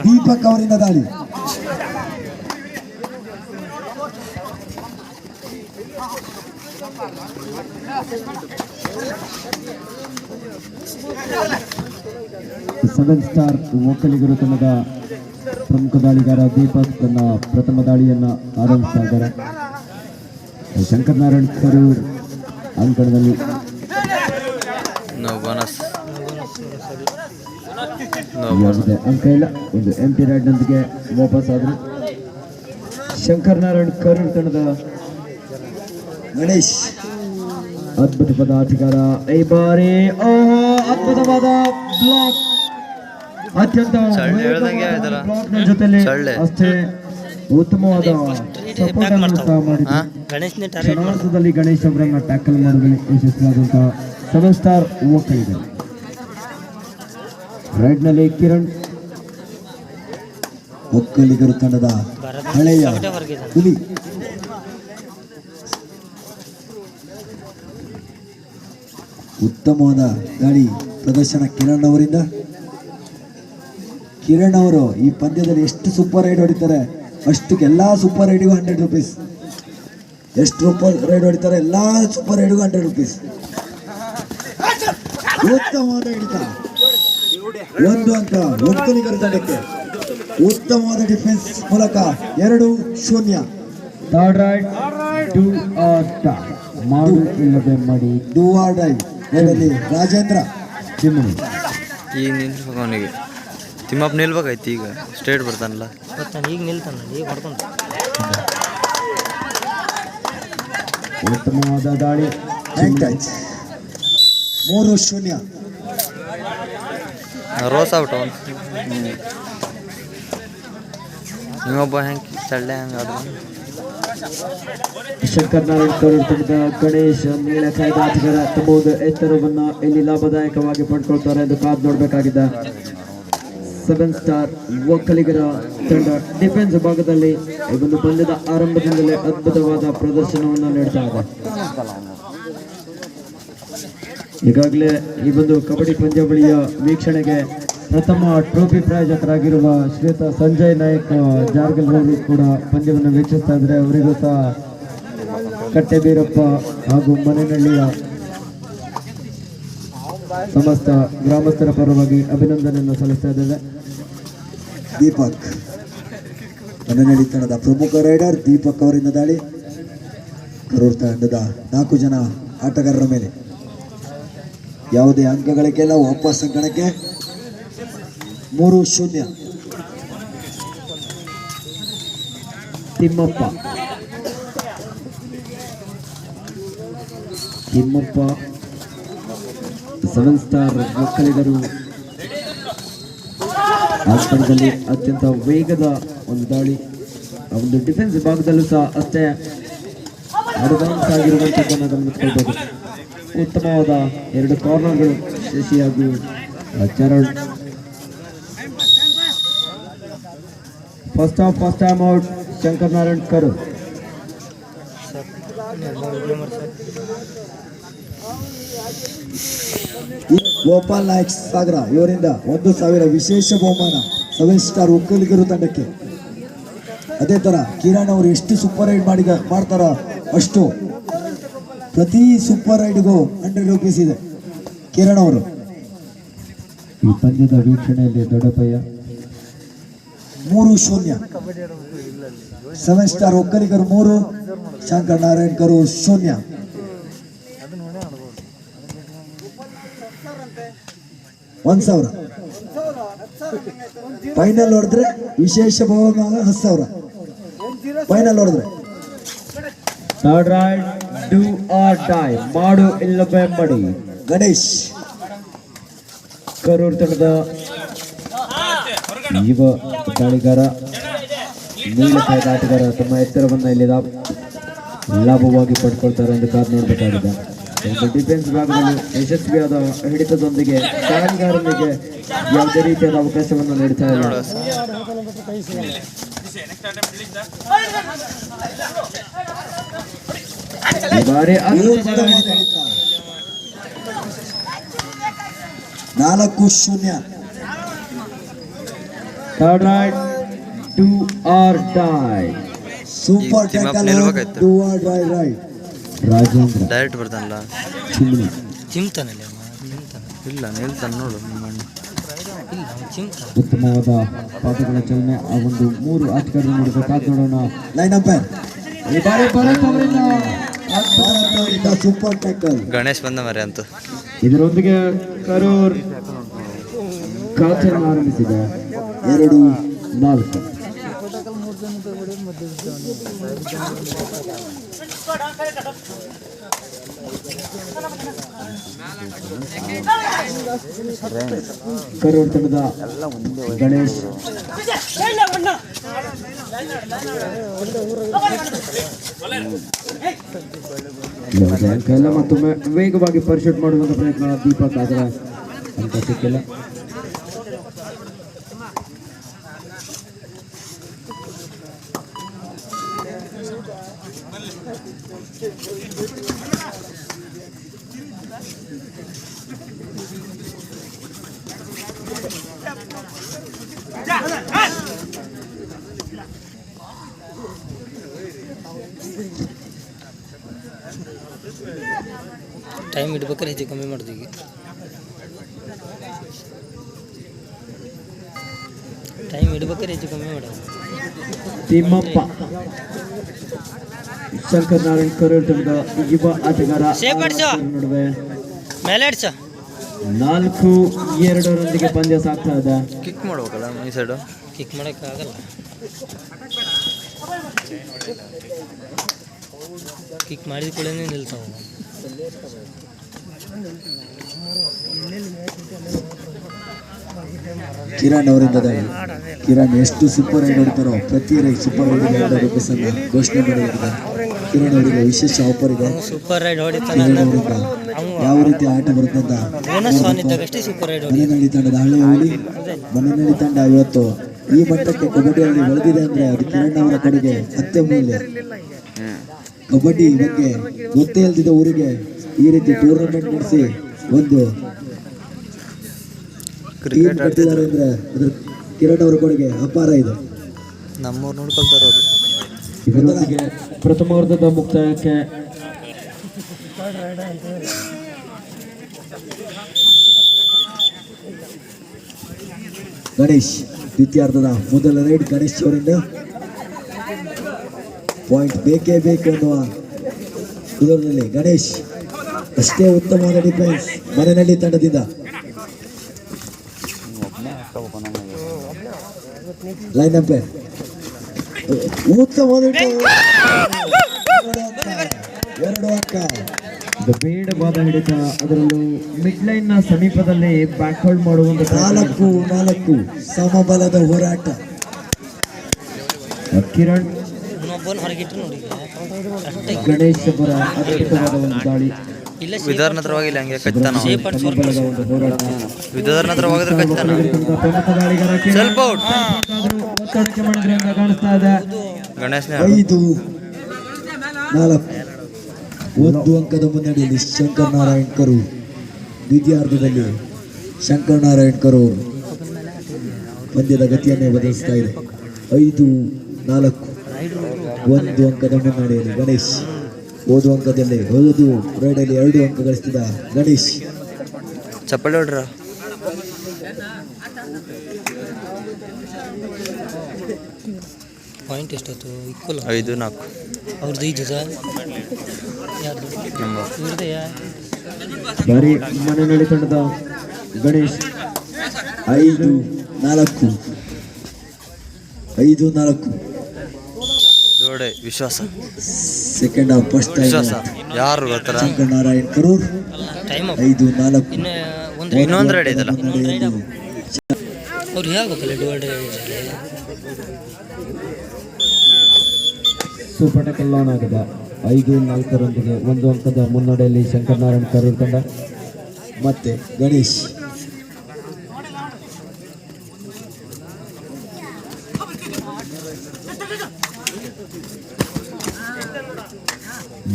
ದೀಪಕ್ ಅವರಿಂದ ದಾಳಿ. Seven star ಒಕ್ಕಲಿಗರು ತಂಡದ ಪ್ರಮುಖ ದಾಳಿಗಾರ ದೀಪಕ್ ತನ್ನ ಪ್ರಥಮ ದಾಳಿಯನ್ನ ಆರಂಭಿಸ್ತಾ ಇದ್ದಾರೆ. ಶಂಕರನಾರಾಯಣ್ ಕರೂರ್ ಅಂಕಣದಲ್ಲಿ ಅಂಕ ಇಲ್ಲ. ಒಂದು ಎಂಟಿ ರೈಡ್ನೊಂದಿಗೆ ವಾಪಸ್ ಆದ್ರು. ಶಂಕರನಾರಾಯಣ್ ಕರೂರ್ ತಂಡದ ಗಣೇಶ್ ಅದ್ಭುತವಾದ ಆಟಗಾರ. ಈ ಬಾರಿ ಅದ್ಭುತವಾದ ಬ್ಲಾಕ್, ಅತ್ಯಂತ ಬ್ಲಾಕ್ ಜೊತೆಲಿ ಅಷ್ಟೇ ಉತ್ತಮವಾದ ಸಪೋರ್ಟ್ ಅನ್ನು ಸಹ ಮಾಡಿದ್ರು. ಕ್ಷಣಾರ್ಧದಲ್ಲಿ ಗಣೇಶ್ ಅವರನ್ನ ಟ್ಯಾಕಲ್ ಮಾಡುವಲ್ಲಿ ಯಶಸ್ವಿಯಾದಂತಹ ಸೆವೆನ್ ಸ್ಟಾರ್ ಒಕ್ಕಲಿಗರು. ರೈಡ್ ನಲ್ಲಿ ಕಿರಣ್ ಒಕ್ಕಲಿಗರು ತಂಡದ ಹಳೆಯ ಹುಲಿ. ಉತ್ತಮವಾದ ದಾಳಿ ಪ್ರದರ್ಶನ ಕಿರಣ್ ಅವರಿಂದ. ಕಿರಣ್ ಅವರು ಈ ಪಂದ್ಯದಲ್ಲಿ ಎಷ್ಟು ಸೂಪರ್ ರೈಡ್ ಹೊಡಿತಾರೆ ಅಷ್ಟು ಎಲ್ಲಾ ಸೂಪರ್ ರೈಡ್ಗೂ 100 ರೂಪೀಸ್. ಎಷ್ಟು ಸೂಪರ್ ರೈಡ್ ಹೊಡಿತಾರೆ ಎಲ್ಲಾ ಸೂಪರ್ ರೈಡ್ಗೂ 100 ರೂಪೀಸ್. ಉತ್ತಮವಾದ ಹಿಡಿತ, 1 ಅಂಕ ಒಕ್ಕಲಿಗರ ತಂಡಕ್ಕೆ. ಉತ್ತಮವಾದ ಡಿಫೆನ್ಸ್ ಮೂಲಕ 2-0. Third raid do or die, ಮಾಡು ಇಲ್ಲದೆ ಮಾಡಿ. ಡೂ ಆರ್ ಡೈ ಇದರಲ್ಲಿ ರಾಜೇಂದ್ರ ಚಿಮ್ಮನಿ. ಈಗ ನಿಲ್ಬೇಕವನಿಗೆ, ತಿಮ್ಮಪ್ಪ ನಿಲ್ಬೇಕಾಯ್ತು. ಈಗ ಸ್ಟೇಟ್ ಬರ್ತಾನಲ್ಲ, ಈಗ ನಿಲ್ತಾನ, ಈಗ ಹೊಡ್ಕೊಂತ. ಉತ್ತಮವಾದ ದಾಳಿ, 3-0. ರೋಸ್ ಔಟ್ ಅವನು. ನಿಮ್ಮೊಬ್ಬ ಹೆಂಗೆ ಚಳ್ಳೆ ಹಂಗೆ ಅದು. ಶಂಕರನಾರಾಯಣ್ ಕರೂರ್ ತಂಡದ ಗಣೇಶ್ ನೀಳಕಾಯ್ದ ಆಟಗಾರ ತಮ್ಮ ಒಂದು ಎತ್ತರವನ್ನ ಇಲ್ಲಿ ಲಾಭದಾಯಕವಾಗಿ ಪಡ್ಕೊಳ್ತಾರೆ ಎಂದು ಕಾದು ನೋಡಬೇಕಾಗಿದ್ದ ಸೆವೆನ್ ಸ್ಟಾರ್ ಒಕ್ಕಲಿಗರ ತಂಡ ಡಿಫೆನ್ಸ್ ಭಾಗದಲ್ಲಿ ಒಂದು ಪಂದ್ಯದ ಆರಂಭದಿಂದಲೇ ಅದ್ಭುತವಾದ ಪ್ರದರ್ಶನವನ್ನು ನೀಡ್ತಾ ಇದೆ. ಈಗಾಗಲೇ ಈ ಒಂದು ಕಬಡ್ಡಿ ಪಂದ್ಯಾವಳಿಯ ವೀಕ್ಷಣೆಗೆ ಪ್ರಥಮ ಟ್ರೋಫಿ ಪ್ರಾಯೋಜಕರಾಗಿರುವ ಶ್ರೀಯುತ ಸಂಜಯ್ ನಾಯಕ್ ಜಾರ್ಗಲ್ ಅವರು ಕೂಡ ಪಂದ್ಯವನ್ನು ವೀಕ್ಷಿಸ್ತಾ ಇದ್ದಾರೆ. ಅವರಿಗೂ ಸಹ ಕಟ್ಟೆಬೀರಪ್ಪ ಹಾಗೂ ಮನೆನಹಳ್ಳಿಯ ಸಮಸ್ತ ಗ್ರಾಮಸ್ಥರ ಪರವಾಗಿ ಅಭಿನಂದನೆಯನ್ನು ಸಲ್ಲಿಸ್ತಾ ಇದ್ದೇವೆ. ದೀಪಕ್ ಮನೆನಹಳ್ಳಿ ತಂಡದ ಪ್ರಮುಖ ರೈಡರ್ ದೀಪಕ್ ಅವರಿಂದ ದಾಳಿ ಕರೂರ್ ತಂಡದ 4 ಜನ ಆಟಗಾರರ ಮೇಲೆ. ಯಾವುದೇ ಅಂಕಗಳಿಗೆಲ್ಲ ವಾಪಸ್ ಅಂಕಣಕ್ಕೆ 3-0. ತಿಮ್ಮಪ್ಪ ಸೆವೆನ್ ಸ್ಟಾರ್ ಒಕ್ಕಲಿಗರು ಆಟದಲ್ಲಿ ಅತ್ಯಂತ ವೇಗದ ಒಂದು ದಾಳಿ. ಒಂದು ಡಿಫೆನ್ಸ್ ಭಾಗದಲ್ಲೂ ಸಹ ಅಷ್ಟೇ ಅಡ್ವಾನ್ಸ್ ಆಗಿರುವಂಥದ್ದನ್ನು ಗಮನಿಸಿಕೊಳ್ಬಹುದು. ಉತ್ತಮವಾದ 2 ಕಾರ್ನರ್ಗಳು ಶಶಿ ಹಾಗೂ Charan. First time out Shankaranarayan Karur. Gopal Nayak Sagara ಇವರಿಂದ 1,000 ವಿಶೇಷ ಬಹುಮಾನ ಸೆವೆನ್ ಸ್ಟಾರ್ ಒಕ್ಕಲಿಗರು ತಂಡಕ್ಕೆ. ಅದೇ ತರ ಕಿರಣ್ ಅವರು ಎಷ್ಟು ಸೂಪರ್ ರೈಡ್ ಮಾಡ್ತಾರ ಅಷ್ಟು ಪ್ರತಿ ಸೂಪರ್ ರೈಡ್ಗೂ 100 ರೂಪೀಸ್ ಇದೆ. ಕಿರಣ್ ಅವರು ಈ ಪಂದ್ಯದ ವೀಕ್ಷಣೆಯಲ್ಲಿ ದೊಡ್ಡಪಯ್ಯ. 3-0. ಸೆವೆನ್ ಸ್ಟಾರ್ ಒಕ್ಕಲಿಗರು 3, ಶಂಕರನಾರಾಯಣ್ ಕರೂರ್ 0. $1,000 ಫೈನಲ್ ಹೊಡೆದ್ರೆ ವಿಶೇಷ ಬಹುಮಾನ 10,000 ಫೈನಲ್ ಹೊಡೆದ್ರೆ. Third raid do or die, ಮಾಡು ಇಲ್ಲವೇ ಮಾಡಿ. ಗಣೇಶ್ ಕರೂರ್ ತಂಡದ ಯುವ ದಾಳಿಗಾರ ನೀಲಕಾಯ್ದ ಆಟಗಾರ ತಮ್ಮ ಎತ್ತರವನ್ನು ಇಲ್ಲಿ ಲಾಭವಾಗಿ ಪಡ್ಕೊಳ್ತಾರೆ ಎಂದು ಕಾದು ನೋಡಬೇಕಾಗಿದೆ. ಒಂದು ಡಿಫೆನ್ಸ್ ಭಾಗದಲ್ಲಿ ಯಶಸ್ವಿಯಾದ ಹಿಡಿತದೊಂದಿಗೆ ದಾಳಿಗಾರನಿಗೆ ಯಾವುದೇ ರೀತಿಯಾದ ಅವಕಾಶವನ್ನು ನೀಡ್ತಾ ಇಲ್ಲ. ಈ ಬಾರಿ ಉತ್ತಮವಾದ ಹಿಡಿತ. 4-0. Third raid do or die. Super ಈ team up ಟ್ಯಾಕಲ್ ನಿಲ್ಬೇಕಾಯ್ತು. Do or die right. Rajendra direct ಬರ್ತಾನಲ್ಲ. ಚಿಮ್ನಿ ಚಿಮ್ತಾನಲ್ಲಿ ಅವ ಚಿಮ್ತಾನ ಇಲ್ಲ ನಿಲ್ತಾನೆ ನೋಡು ನಿಮ್ಮ ಅಣ್ಣ. ಇಲ್ಲ ಅವ ಚಿಮ್ತಾನ. ಉತ್ತಮವಾದ ಪಾದಗಳ ಚಲನೆ ಆ ಒಂದು 3 ಆಟಗಾರರು ನೋಡಿದ ಕಾದ್ ನೋಡೋಣ. ಲೈನ್ ಅಂಪೈರ್ ಈ ಬಾರಿ ಭರತ್ ಅವರಿಂದ ಸೂಪರ್ ಟ್ಯಾಕಲ್. ಗಣೇಶ್ ಬಂದ ಮರೆ ಅಂತೂ. ಇದರೊಂದಿಗೆ ಕರೂರ್ ಖಾತೆಯನ್ನು ಆರಂಭಿಸಿದೆ 2-4. ಕರೂರ್ ತಂಡದ ಗಣೇಶ್ ಎಲ್ಲ ಮತ್ತೊಮ್ಮೆ ವೇಗವಾಗಿ ಪರಿಶೋಟ್ ಮಾಡುವಂತ ಪ್ರಯತ್ನ ದೀಪಕ್, ಆದರೆ ಅಂತ ಸಿಕ್ಕಿಲ್ಲ. ಟೈಮ್ ಇಡ್ಬೇಕಾದ್ರೆ ಹೆಚ್ಚು ಕಮ್ಮಿ ಮಾಡ್ತೀವಿ ಈಗ. ಟೈಮ್ ಇಡ್ಬೇಕಾದ್ರೆ ಹೆಚ್ಚು ಕಮ್ಮಿ ಮಾಡೋದು. ತಿಮ್ಮಪ್ಪ ಶಂಕರ್ ನಾರಾಯಣ್ ಕರೂರ್ ತಂಡದ ಯುವ ಆಟಗಾರ ನಡುವೆ ಮೇಲೆ ಇಡ್ಸ 4-2 ಪಂದ್ಯ ಸಾಗ್ತಾ ಇದೆ. ಕಿಕ್ ಮಾಡ್ಬೇಕಲ್ಲ ಈ ಸೈಡು. ಕಿಕ್ ಮಾಡೋಕ್ಕಾಗಲ್ಲ. ಕಿಕ್ ಮಾಡಿದ ಕೂಡ ನಿಲ್ತಾವ. ಕಿರಣ್ ಅವರಿಂದ ದಾಳಿ. ಕಿರಣ್ ಎಷ್ಟು ಸೂಪರ್ ರೈಡ್ ಹೊಡಿತಾರೋ ಪ್ರತಿ ರೈಡ್ ಸೂಪರ್ ರೈಡ್ ರೂಪಸನ್ನ ಘೋಷಣೆ ಮಾಡಿದ್ದಾರೆ. ಕಿರಣ್ ಅವರಿಗೆ ವಿಶೇಷ ಆಫರ್ ಇದೆ. Super ride ಹೊಡಿತಾನ. ಕಿರಣ್ ಅವರಿಂದ ಯಾವ ರೀತಿ ಆಟ ಬರುತ್ತೆ ಅಂತ ಇದ್ದಾಗಷ್ಟೇ ಸೂಪರ್ ರೈಡ್ ಹೊಡಿ. ಮನೆನಳ್ಳಿ ತಂಡದ ಹಳೆ ಹುಳಿ ಮನೆನಳ್ಳಿ ತಂಡ ಇವತ್ತು ಈ ಮಟ್ಟಕ್ಕೆ ಕಬಡ್ಡಿಯಲ್ಲಿ ಬೆಳೆದಿದೆ ಅಂದ್ರೆ ಅದು ಕಿರಣ್ ಅವರ ಕೊಡುಗೆ ಅತ್ಯಮೂಲ್ಯ. ಕಬಡ್ಡಿ ಬಗ್ಗೆ ಗೊತ್ತೇ ಇಲ್ದಿದ್ದ ಊರಿಗೆ ಈ ರೀತಿ ಟೂರ್ನಮೆಂಟ್ ನಡೆಸಿ ಒಂದು ಟೀಮ್ ಕಟ್ಟಿದ್ದಾರೆ ಅಂದ್ರೆ ಅದ್ರ ಕಿರಣ್ ಅವರ ಕೊಡುಗೆ ಅಪಾರ ಇದೆ. ನಮ್ಮವ್ರು ನೋಡ್ಕೊಳ್ತಾರ ಅವರು. ಇದರೊಂದಿಗೆ ಪ್ರಥಮಾರ್ಧದ ಮುಕ್ತಾಯಕ್ಕೆ ಗಣೇಶ್ ದ್ವಿತೀಯಾರ್ಧದ ಮೊದಲ ರೈಡ್ ಗಣೇಶ್ ಅವರಿಂದ ಪಾಯಿಂಟ್ ಬೇಕೇ ಬೇಕು ಅನ್ನುವ ಕುದುರದಲ್ಲಿ ಗಣೇಶ್ ಅಷ್ಟೇ ಉತ್ತಮವಾದ ಡಿಫೆನ್ಸ್ ಮನೆಯಲ್ಲಿ ತಂಡದಿಂದ. ಲೈನ್ ಅಂಪೈರ್ ಉತ್ತಮವಾದ 2 ಅಂಕ. ಬೇಡವಾದ ಹಿಡಿತ, ಅದರಲ್ಲೂ ಮಿಡ್ ಲೈನ್ ನ ಸಮೀಪದಲ್ಲಿ ಬ್ಯಾಕ್ ಹೋಲ್ಡ್ ಮಾಡುವಂತ 4-4 ಸಮಬಲದ ಹೋರಾಟ. ಕಿರಣ್ ಇನ್ನೊಬ್ಬನ ಹೊರಗಿಟ್ಟು ನೋಡಿ. ಗಣೇಶ್ ಅವರ ಅದ್ಭುತವಾದ ಒಂದು ದಾಳಿ. ಇಲ್ಲ ವಿಧಾನ ಹತ್ರ ಹೋಗಿಲ್ಲ ಹಂಗೆ ಕಚ್ತಾನ. ಸಮಬಲದ ಒಂದು ಹೋರಾಟ. ವಿಧಾನ ಹತ್ರ ಹೋಗಿದ್ರೆ ಕಚ್ತಾನ. ಪ್ರಮುಖ ದಾಳಿಗಾರ ಕಿರಣ್ ಸ್ವಲ್ಪ ಔಟ್. ಒತ್ತಡಕ್ಕೆ ಮಾಡಿದ್ರೆ ಅಂತ ಕಾಣಿಸ್ತಾ ಇದೆ. ಗಣೇಶ್ನೇ 5-4 1 ಅಂಕದ ಮುನ್ನಡೆಯಲ್ಲಿ ಶಂಕರ್ ನಾರಾಯಣ್ ಕರೂರ್. ದ್ವಿತೀಯಾರ್ಧದಲ್ಲಿ ಶಂಕರ್ ನಾರಾಯಣ್ ಕರೂರ್ ಪಂದ್ಯದ ಗತಿಯನ್ನೇ ಬದಲಿಸ್ತಾ ಇದೆ. 5-4 1 ಅಂಕದ ಮುನ್ನಡೆಯಲ್ಲಿ ಗಣೇಶ್. ಹೋದ ಅಂಕದಲ್ಲಿ ಹೋದು ರೈಡಲ್ಲಿ 2 ಅಂಕ ಗಳಿಸಿದ ಗಣೇಶ್. ಚಪ್ಪಲಿ ಹೊಡ್ರ. ಪಾಯಿಂಟ್ ಎಷ್ಟಾಯ್ತು? ಈಕ್ವಲ್ 5-4 ಅವ್ರದ್ದು 5 ಸರ್. ಯಾರ್ದು ನಮ್ಮ ಇವ್ರದೆಯ? ಬಾರಿ ಮನೆಯಲ್ಲಿ ತಂಡದ ಗಣೇಶ್ 5-4 ದೊಡ್ಡ ವಿಶ್ವಾಸ. ಸೆಕೆಂಡ್ ಹಾಫ್ ಫಸ್ಟ್ ವಿಶ್ವಾಸ ಯಾರು ಗೊತ್ತಾರ? ಶಂಕರ್ ನಾರಾಯಣ್ ಕರೂರ್ ಟೈಮ್ 5-4 ಇನ್ನು ಇನ್ನೊಂದು ರೈಡ್ ಇದಲ್ಲ. ಅವ್ರು ಹೇಳ್ಬೇಕಲ್ಲ ಡಿವೈಡ್. ಸೂಪರ್ ಟೆಕಲ್ ಆನ್ ಆಗಿದೆ. 5-4 1 ಅಂಕದ ಮುನ್ನಡೆಯಲ್ಲಿ ಶಂಕರ್ ನಾರಾಯಣ್ ಕರೂರ್ ತಂಡ. ಮತ್ತೆ ಗಣೇಶ್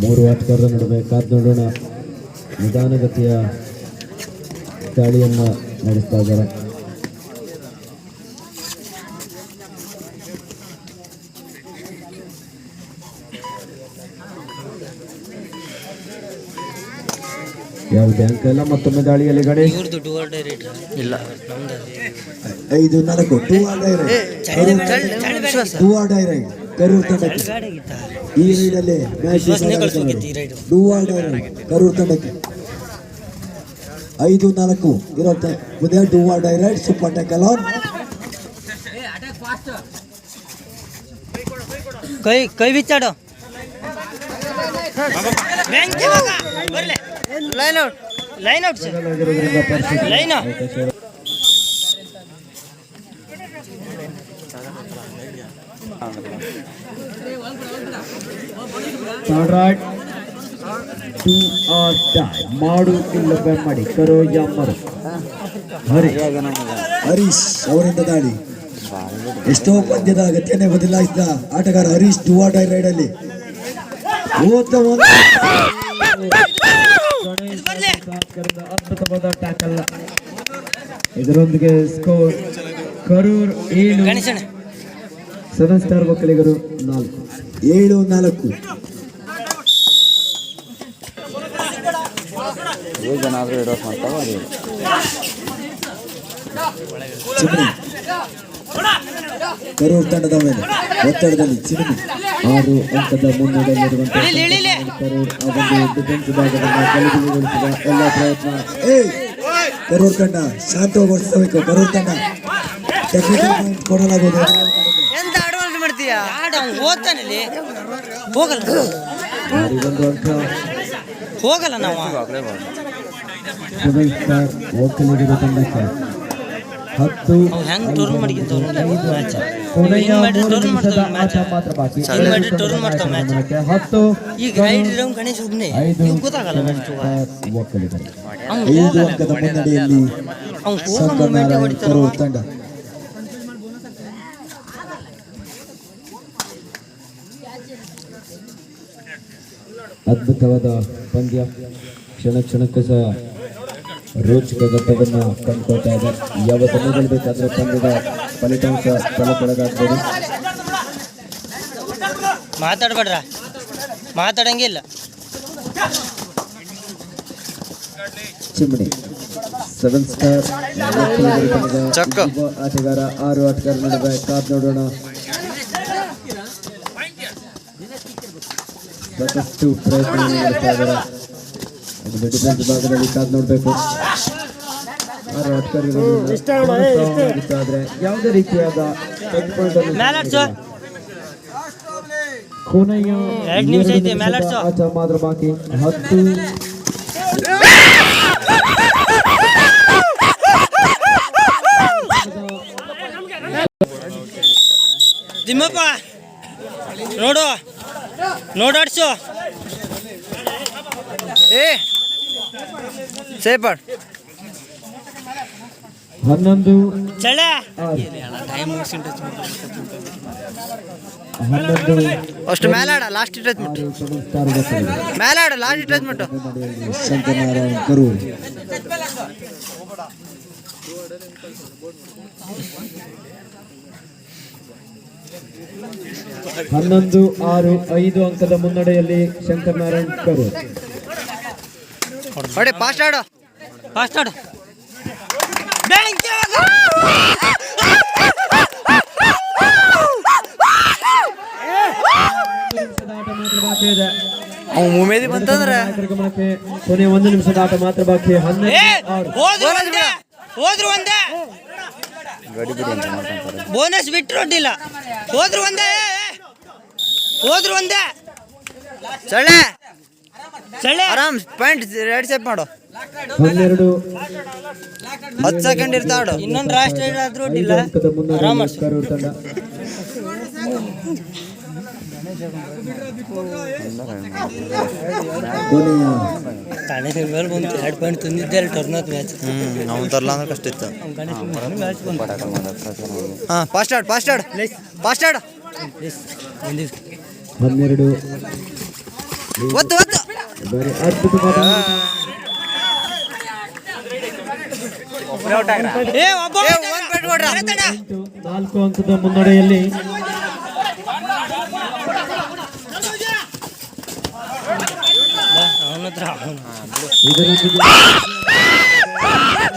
ಮೂರು ಆಟಗಾರರ ನಡುವೆ ಕಾದು ನೋಡೋಣ. ನಿಧಾನಗತಿಯ ದಾಳಿಯನ್ನು ನಡೆಸ್ತಾ ಇದ್ದಾರೆ. ಯಾವುದೇ ಅಂಕ ಇಲ್ಲ. ಮತ್ತೊಮ್ಮೆ ದಾಳಿಯಲ್ಲಿ ಗಣೇಶ್. ಇವ್ರದ್ದು ಡುವರ್ ಡೈರೆಕ್ಟ್ ಇಲ್ಲ. ನಮ್ದು 5-4 ಟೂ ಆರ್ ಡೈರೆಕ್ಟ್ ಕರೂರ್ ತಂಡಕ್ಕೆ. ಈ ರೈಡಲ್ಲಿ ಟೂ ಆರ್ ಡೈರೆಕ್ಟ್ ಕರೂರ್ ತಂಡಕ್ಕೆ 5-4 ಇರುತ್ತೆ. ಮುಂದೆ do or direct super tackle on. ಕೈ ಬಿಚ್ಚಾಡು. Line out line out line do or die ಮಾಡು ಇಲ್ಲ ಮಾಡಿ ಕರೋ ಯಾಮರು ಹರೀಶ್ ಅವರಿಂದ ದಾಳಿ. ಎಷ್ಟೋ ಪಂದ್ಯದ ಅಗತ್ಯನೇ ಬದಲಾಯಿಸಿದ ಆಟಗಾರ Harish do or die raid ಅಲ್ಲಿ ಅದ್ಭುತವಾದ ಟ್ಯಾಕಲ್. ಇದರೊಂದಿಗೆ ಸ್ಕೋರ್ ಕರೂರ್ 7, 7 ಸ್ಟಾರ್ ಒಕ್ಕಲಿಗರು 4. 7-4. ಚಿಮ್ನಿ ಕರೂರ್ ತಂಡದ ಮೇಲೆ ಒತ್ತಡದಲ್ಲಿ ಚಿಮ್ನಿ 6 ಅಂಕದ ಮುನ್ನಡೆಯಲ್ಲಿರುವಂತಹ ಕರೂರ್ ಆ ಒಂದು ಡಿಫೆನ್ಸ್ ಭಾಗವನ್ನು ಗಲಿಬಿಲಿಗೊಳಿಸಿದ ಎಲ್ಲ ಪ್ರಯತ್ನ. ಕರೂರ್ ತಂಡ ಶಾಂತಗೊಳಿಸಬೇಕು. ಕರೂರ್ ತಂಡ ಟೆಕ್ನಿಕಲ್ ಪಾಯಿಂಟ್ ಕೊಡಲಾಗುವುದು. ಎಂತ ಅಡ್ವಾನ್ಸ್ ಮಾಡ್ತೀಯಾ? ಓದ್ತಾನಲ್ಲಿ ಹೋಗಲ್ಲ ಒಂದು ಅಂಕ ಹೋಗಲ್ಲ ನಾವು 7 ಸ್ಟಾರ್ ಒಕ್ಕಲಿಗರ ತಂಡಕ್ಕೆ 10. ಹೆಂಗ್ ಟರ್ನ್ ಮಾಡಿಗಿಂತವ್ರು ಮ್ಯಾಚ್ ಕೊನೆಯ 3 ನಿಮಿಷದ ಆಟ ಮಾತ್ರ ಬಾಕಿ. ಟರ್ನ್ ಮಾಡ್ತಾವ ಮ್ಯಾಚ್. 10 ಈಗ ರೈಡ್ ಇರೋ ಗಣೇಶ್ ಒಬ್ಬನೇ 5 ಗೊತ್ತಾಗಲ್ಲ ಒಕ್ಕಲಿಗರು. 5 ಅಂಕದ ಮುನ್ನಡೆಯಲ್ಲಿ ಶಂಕರನಾರಾಯಣ್ ಕರೂರ್ ತಂಡ. ಅದ್ಭುತವಾದ ಪಂದ್ಯ. ಕ್ಷಣಕ್ಕೂ ಸಹ ರೋಚಕ ಘಟ್ಟವನ್ನು ಕಂಡುಕೊಳ್ತಾ ಇದೆ. ಯಾವ ಸಮಯದಲ್ಲಿ ಬೇಕಾದರೂ ಪಂದ್ಯದ ಫಲಿತಾಂಶ ಫಲಕೊಳಗಾಗ್ಬೋದು. ಮಾತಾಡ್ಬೇಡ್ರ, ಮಾತಾಡಂಗಿಲ್ಲ. ಚಿಮ್ನಿ 7 ಸ್ಟಾರ್ ಆಟಗಾರ 6 ಆಟಗಾರ ನಡುವೆ ಕಾದು ನೋಡೋಣ. ಸಾಕಷ್ಟು ಪ್ರಯತ್ನ ಮಾಡ್ತಾ ಇದ್ದಾರೆ. ಡಿಫೆನ್ಸ್ ಭಾಗದಲ್ಲಿ ಕಾದು ನೋಡಬೇಕು. 6 ಆಟಗಾರರಾದ್ರೆ ಯಾವುದೇ ರೀತಿಯಾದ ಕೊನೆಯ 2 ನಿಮಿಷ ಐತೆ ಮೇಲಾಡ್ಸೋ. ಆಟ ಮಾತ್ರ ಬಾಕಿ. 10 ತಿಮ್ಮಪ್ಪ ನೋಡು ನೋಡಾಡ್ಸು. ಸೇಪಡ್ 11 ಚಳೆ 11 ಅಷ್ಟು ಮೇಲಾಡ ಲಾಸ್ಟ್ ಟಚ್ಮೆಂಟ್ ಮೇಲಾಡ ಲಾಸ್ಟ್ ಟಚ್ಮೆಂಟ್. ಶಂಕರನಾರಾಯಣ್ ಕರೂರ್ 11-6 5 ಅಂಕದ ಮುನ್ನಡೆಯಲ್ಲಿ ಶಂಕರನಾರಾಯಣ್ ಕರೂರ್. ಹೊಡೆ ಫಾಸ್ಟ್ ಆಡು ಫಾಸ್ಟ್ ಆಡು. ಉಮೇದಿ ಬಂತಂದ್ರೆ ಕೊನೆ 1 ನಿಮಿಷದ ಆಟ ಮಾತ್ರ ಬಾಕಿ. 11-6 ಹೋದ್ರು ಒಂದೇ ಬೋನಸ್ ಬಿಟ್ಟರು ಅಡ್ಡಿಲ್ಲ. ಹೋದ್ರು ಒಂದೇ ಚಳ್ಳೆ ಚಳ್ಳೆ ಆರಾಮ್ ಪಾಯಿಂಟ್ ರೆಡ್ ಸೆಟ್ ಮಾಡು. 12 10 ಸೆಕೆಂಡ್ ಇರ್ತಾಡು. ಇನ್ನೊಂದು ರಾಷ್ಟ್ರ ಆದ್ರೂ ಅಡ್ಡಿಲ್ಲ. ಆರಾಮ ಕರೂರ್ ತಂಡ. ಮೇಲೆ ಬಂತು 2 ಪಾಯಿಂಟ್ ತಂದಿದ್ದೆ ಟರ್ನ್ ಆತ್ ಮ್ಯಾಚ್. ಅವ್ನು ತರಲ್ಲ ಅಂದ್ರೆ ಕಷ್ಟ ಇತ್ತು. ಹಾಂ ಫಾಸ್ಟ್ ಆಡ್ 12 ಒತ್ತು ಒತ್ತು ಬಾರಿ ಅದ್ಭುತವಾದ ಹೊಡೆತ. ಏ ಒಂದ್ ಪೆಟ್ ಹೊಡ್ರ 4 ಅಂಕದ ಮುನ್ನಡೆಯಲ್ಲಿ ಇದರೊಂದಿಗೆ